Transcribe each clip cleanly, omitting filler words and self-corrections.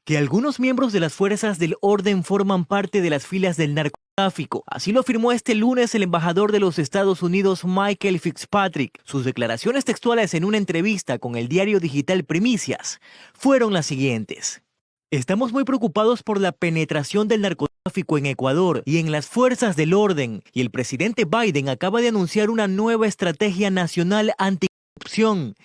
que algunos miembros de las fuerzas del orden forman parte de las filas del narcotráfico. Así lo afirmó este lunes el embajador de los Estados Unidos, Michael Fitzpatrick. Sus declaraciones textuales en una entrevista con el diario digital Primicias fueron las siguientes. Estamos muy preocupados por la penetración del narcotráfico en Ecuador y en las fuerzas del orden, y el presidente Biden acaba de anunciar una nueva estrategia nacional anticorrupción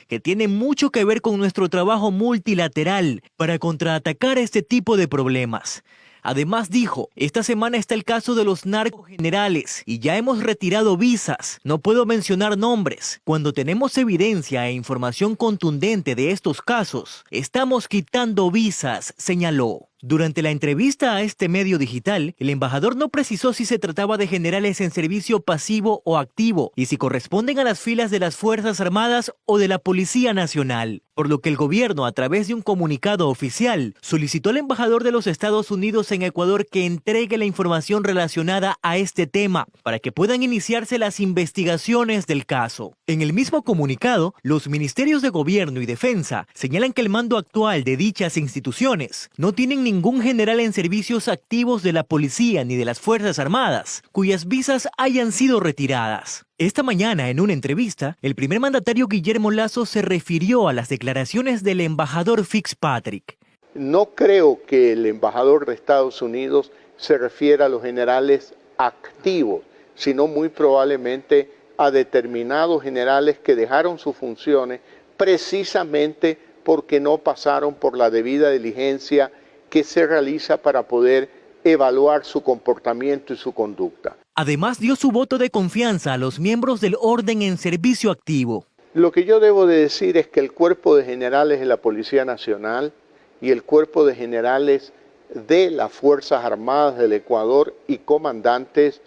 que tiene mucho que ver con nuestro trabajo multilateral para contraatacar este tipo de problemas. Además dijo, esta semana está el caso de los narcogenerales y ya hemos retirado visas. No puedo mencionar nombres. Cuando tenemos evidencia e información contundente de estos casos, estamos quitando visas, señaló. Durante la entrevista a este medio digital, el embajador no precisó si se trataba de generales en servicio pasivo o activo y si corresponden a las filas de las Fuerzas Armadas o de la Policía Nacional, por lo que el gobierno, a través de un comunicado oficial, solicitó al embajador de los Estados Unidos en Ecuador que entregue la información relacionada a este tema para que puedan iniciarse las investigaciones del caso. En el mismo comunicado, los ministerios de Gobierno y Defensa señalan que el mando actual de dichas instituciones no tienen ningún general en servicios activos de la policía ni de las Fuerzas Armadas, cuyas visas hayan sido retiradas. Esta mañana, en una entrevista, el primer mandatario Guillermo Lasso se refirió a las declaraciones del embajador Fitzpatrick. No creo que el embajador de Estados Unidos se refiera a los generales activos, sino muy probablemente a determinados generales que dejaron sus funciones precisamente porque no pasaron por la debida diligencia que se realiza para poder evaluar su comportamiento y su conducta. Además, dio su voto de confianza a los miembros del orden en servicio activo. Lo que yo debo de decir es que el cuerpo de generales de la Policía Nacional y el cuerpo de generales de las Fuerzas Armadas del Ecuador y comandantes,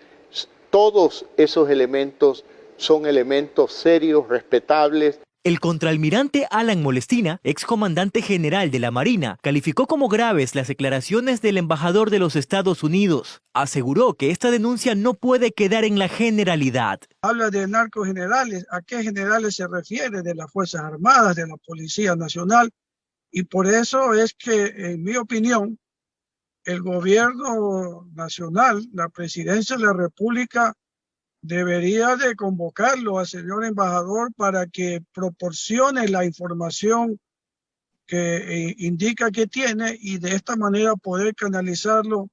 todos esos elementos son elementos serios, respetables. El contraalmirante Alan Molestina, excomandante general de la Marina, calificó como graves las declaraciones del embajador de los Estados Unidos. Aseguró que esta denuncia no puede quedar en la generalidad. Habla de narcogenerales. ¿A qué generales se refiere? De las Fuerzas Armadas, de la Policía Nacional. Y por eso es que, en mi opinión, el gobierno nacional, la presidencia de la República, debería de convocarlo al señor embajador para que proporcione la información que indica que tiene y de esta manera poder canalizarlo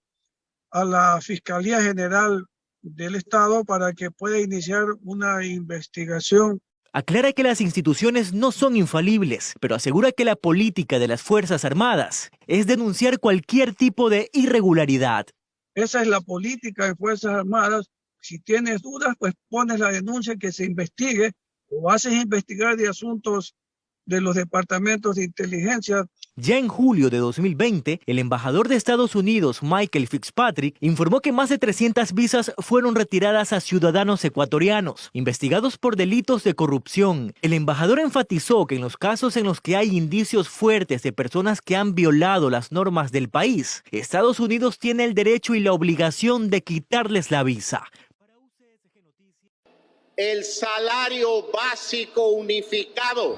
a la Fiscalía General del Estado para que pueda iniciar una investigación. Aclara que las instituciones no son infalibles, pero asegura que la política de las Fuerzas Armadas es denunciar cualquier tipo de irregularidad. Esa es la política de Fuerzas Armadas. Si tienes dudas, pues pones la denuncia que se investigue o haces investigar de asuntos de los departamentos de inteligencia. Ya en julio de 2020, el embajador de Estados Unidos, Michael Fitzpatrick, informó que más de 300 visas fueron retiradas a ciudadanos ecuatorianos, investigados por delitos de corrupción. El embajador enfatizó que en los casos en los que hay indicios fuertes de personas que han violado las normas del país, Estados Unidos tiene el derecho y la obligación de quitarles la visa. El salario básico unificado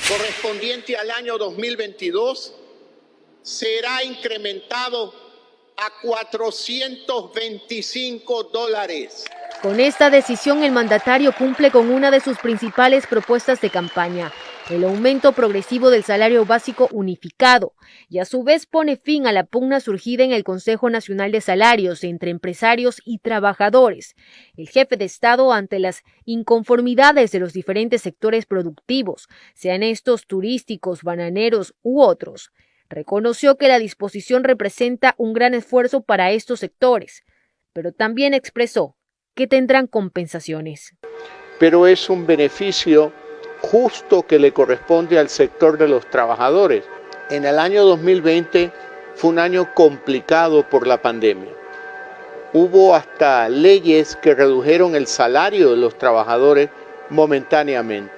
correspondiente al año 2022 será incrementado a $425. Con esta decisión, el mandatario cumple con una de sus principales propuestas de campaña, el aumento progresivo del salario básico unificado, y a su vez pone fin a la pugna surgida en el Consejo Nacional de Salarios entre empresarios y trabajadores. El jefe de Estado, ante las inconformidades de los diferentes sectores productivos, sean estos turísticos, bananeros u otros, reconoció que la disposición representa un gran esfuerzo para estos sectores, pero también expresó que tendrán compensaciones. Pero es un beneficio justo que le corresponde al sector de los trabajadores. En el año 2020 fue un año complicado por la pandemia. Hubo hasta leyes que redujeron el salario de los trabajadores momentáneamente.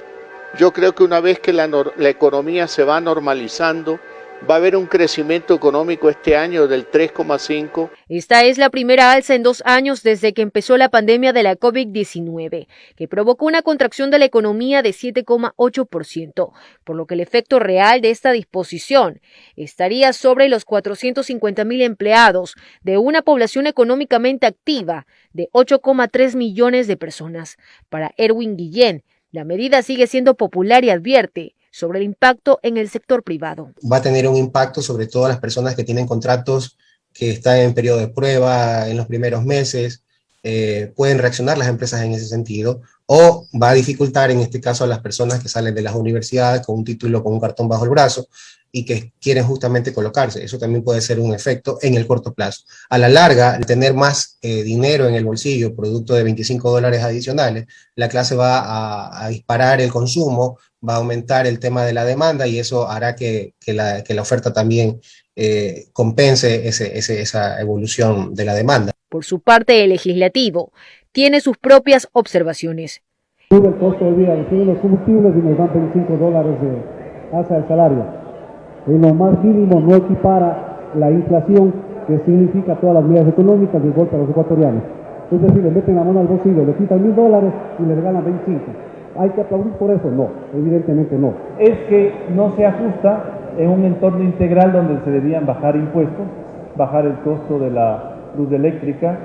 Yo creo que una vez que la economía se va normalizando, Va a haber un crecimiento económico este año del 3,5%. Esta es la primera alza en 2 años desde que empezó la pandemia de la COVID-19, que provocó una contracción de la economía de 7,8%, por lo que el efecto real de esta disposición estaría sobre los 450.000 empleados de una población económicamente activa de 8,3 millones de personas. Para Erwin Guillén, la medida sigue siendo popular y advierte sobre el impacto en el sector privado. Va a tener un impacto sobre todas las personas que tienen contratos que están en periodo de prueba en los primeros meses. Pueden reaccionar las empresas en ese sentido, o va a dificultar en este caso a las personas que salen de las universidades con un título, con un cartón bajo el brazo y que quieren justamente colocarse. Eso también puede ser un efecto en el corto plazo. A la larga, el tener más dinero en el bolsillo, producto de $25 adicionales, la clase va a disparar el consumo, va a aumentar el tema de la demanda y eso hará que la oferta también compense esa evolución de la demanda. Por su parte, el legislativo tiene sus propias observaciones. Sube el costo de vida, suben los combustibles y nos dan $25 de alza del salario. En lo más mínimo no equipara la inflación que significa todas las medidas económicas del golpe a los ecuatorianos. Es decir, le meten la mano al bolsillo, le quitan $1.000 y le regalan 25. ¿Hay que aplaudir por eso? No, evidentemente no. Es que no se ajusta en un entorno integral donde se debían bajar impuestos, bajar el costo de la luz eléctrica,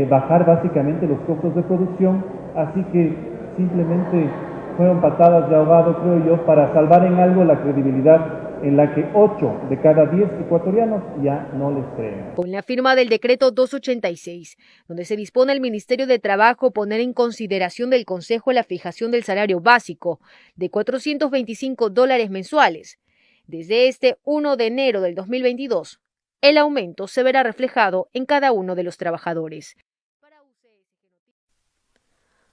bajar básicamente los costos de producción, así que simplemente fueron patadas de ahogado, creo yo, para salvar en algo la credibilidad en la que 8 de cada 10 ecuatorianos ya no les creen. Con la firma del decreto 286, donde se dispone al Ministerio de Trabajo poner en consideración del Consejo la fijación del salario básico de $425 mensuales, desde este 1 de enero del 2022, el aumento se verá reflejado en cada uno de los trabajadores.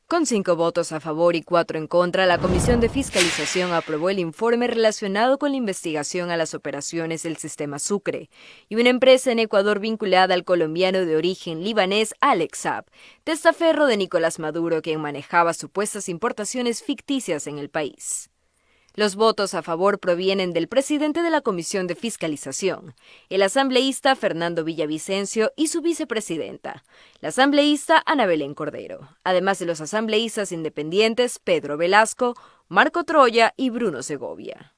Con 5 votos a favor y 4 en contra, la Comisión de Fiscalización aprobó el informe relacionado con la investigación a las operaciones del sistema Sucre y una empresa en Ecuador vinculada al colombiano de origen libanés Alex Saab, testaferro de Nicolás Maduro, quien manejaba supuestas importaciones ficticias en el país. Los votos a favor provienen del presidente de la Comisión de Fiscalización, el asambleísta Fernando Villavicencio y su vicepresidenta, la asambleísta Ana Belén Cordero, además de los asambleístas independientes Pedro Velasco, Marco Troya y Bruno Segovia.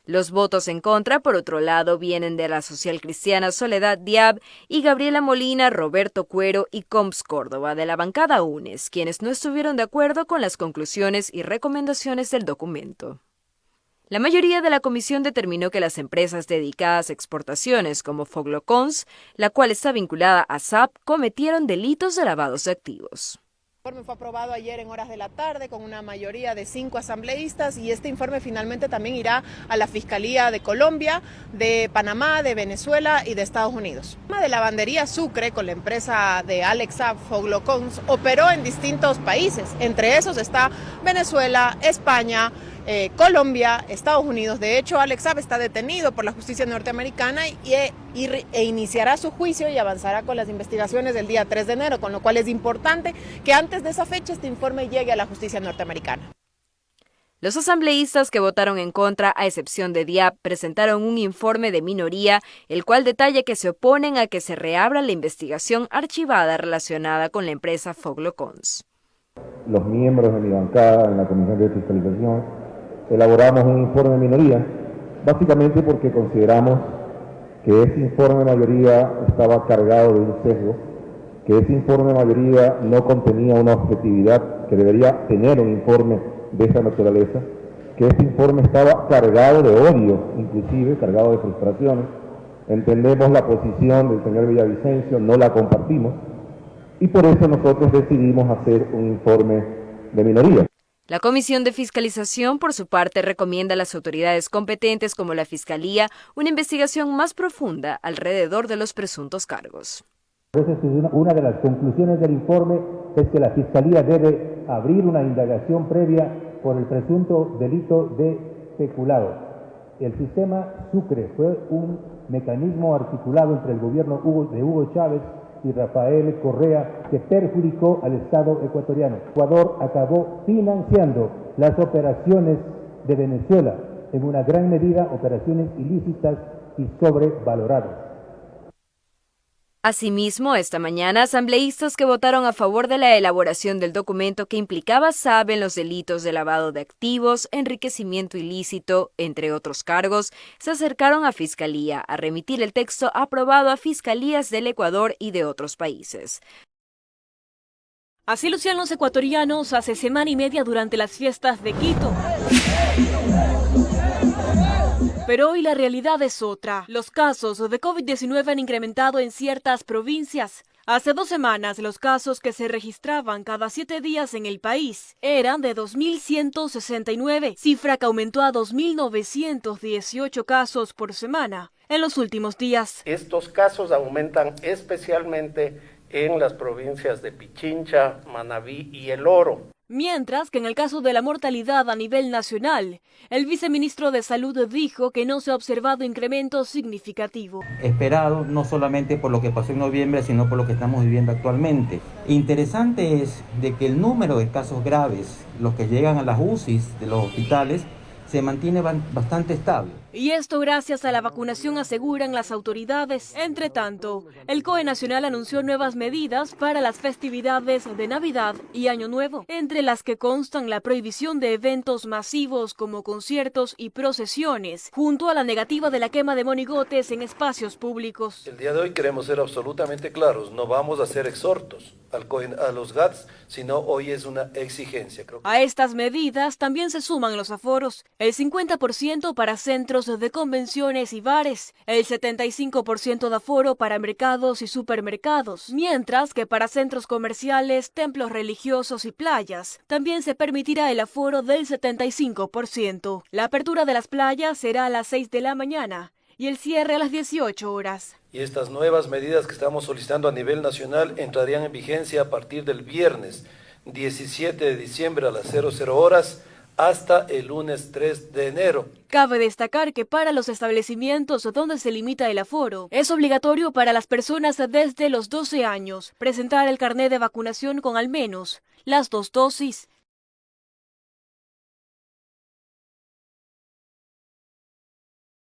Los votos en contra, por otro lado, vienen de la socialcristiana Soledad Diab y Gabriela Molina, Roberto Cuero y Combs Córdoba de la bancada UNES, quienes no estuvieron de acuerdo con las conclusiones y recomendaciones del documento. La mayoría de la comisión determinó que las empresas dedicadas a exportaciones como Foglocons, la cual está vinculada a SAP, cometieron delitos de lavados de activos. El informe fue aprobado ayer en horas de la tarde con una mayoría de 5 asambleístas y este informe finalmente también irá a la Fiscalía de Colombia, de Panamá, de Venezuela y de Estados Unidos. El tema de lavandería Sucre con la empresa de Alex Saab, Foglocons, operó en distintos países. Entre esos está Venezuela, España, Colombia, Estados Unidos. De hecho, Alex Saab está detenido por la justicia norteamericana e iniciará su juicio y avanzará con las investigaciones el día 3 de enero, con lo cual es importante que antes de esa fecha este informe llegue a la justicia norteamericana. Los asambleístas que votaron en contra, a excepción de Diab, presentaron un informe de minoría, el cual detalla que se oponen a que se reabra la investigación archivada relacionada con la empresa Foglocons. Los miembros de mi bancada en la Comisión de Fiscalización elaboramos un informe de minoría, básicamente porque consideramos que ese informe de mayoría estaba cargado de un sesgo, que ese informe de mayoría no contenía una objetividad que debería tener un informe de esa naturaleza, que ese informe estaba cargado de odio, inclusive cargado de frustraciones. Entendemos la posición del señor Villavicencio, no la compartimos, y por eso nosotros decidimos hacer un informe de minoría. La Comisión de Fiscalización, por su parte, recomienda a las autoridades competentes como la Fiscalía una investigación más profunda alrededor de los presuntos cargos. Una de las conclusiones del informe es que la Fiscalía debe abrir una indagación previa por el presunto delito de peculado. El sistema Sucre fue un mecanismo articulado entre el gobierno de Hugo Chávez y Rafael Correa que perjudicó al Estado ecuatoriano. Ecuador acabó financiando las operaciones de Venezuela, en una gran medida operaciones ilícitas y sobrevalorados. Asimismo, esta mañana, asambleístas que votaron a favor de la elaboración del documento que implicaba SAB en los delitos de lavado de activos, enriquecimiento ilícito, entre otros cargos, se acercaron a Fiscalía a remitir el texto aprobado a fiscalías del Ecuador y de otros países. Así lucían los ecuatorianos hace semana y media durante las fiestas de Quito. Pero hoy la realidad es otra. Los casos de COVID-19 han incrementado en ciertas provincias. Hace 2 semanas, los casos que se registraban cada 7 días en el país eran de 2.169, cifra que aumentó a 2.918 casos por semana en los últimos días. Estos casos aumentan especialmente en las provincias de Pichincha, Manabí y El Oro. Mientras que en el caso de la mortalidad a nivel nacional, el viceministro de Salud dijo que no se ha observado incremento significativo. Esperado no solamente por lo que pasó en noviembre, sino por lo que estamos viviendo actualmente. Interesante es de que el número de casos graves, los que llegan a las UCIs de los hospitales, se mantiene bastante estable. Y esto gracias a la vacunación, aseguran las autoridades. Entre tanto, el COE Nacional anunció nuevas medidas para las festividades de Navidad y Año Nuevo, entre las que constan la prohibición de eventos masivos como conciertos y procesiones, junto a la negativa de la quema de monigotes en espacios públicos. El día de hoy queremos ser absolutamente claros, no vamos a hacer exhortos a los GATS, sino hoy es una exigencia. A estas medidas también se suman los aforos, el 50% para centros de convenciones y bares, el 75% de aforo para mercados y supermercados, mientras que para centros comerciales, templos religiosos y playas también se permitirá el aforo del 75%. La apertura de las playas será a las 6 de la mañana y el cierre a las 18 horas. Y estas nuevas medidas que estamos solicitando a nivel nacional entrarían en vigencia a partir del viernes 17 de diciembre a las 00 horas hasta el lunes 3 de enero. Cabe destacar que para los establecimientos donde se limita el aforo, es obligatorio para las personas desde los 12 años presentar el carnet de vacunación con al menos las 2 dosis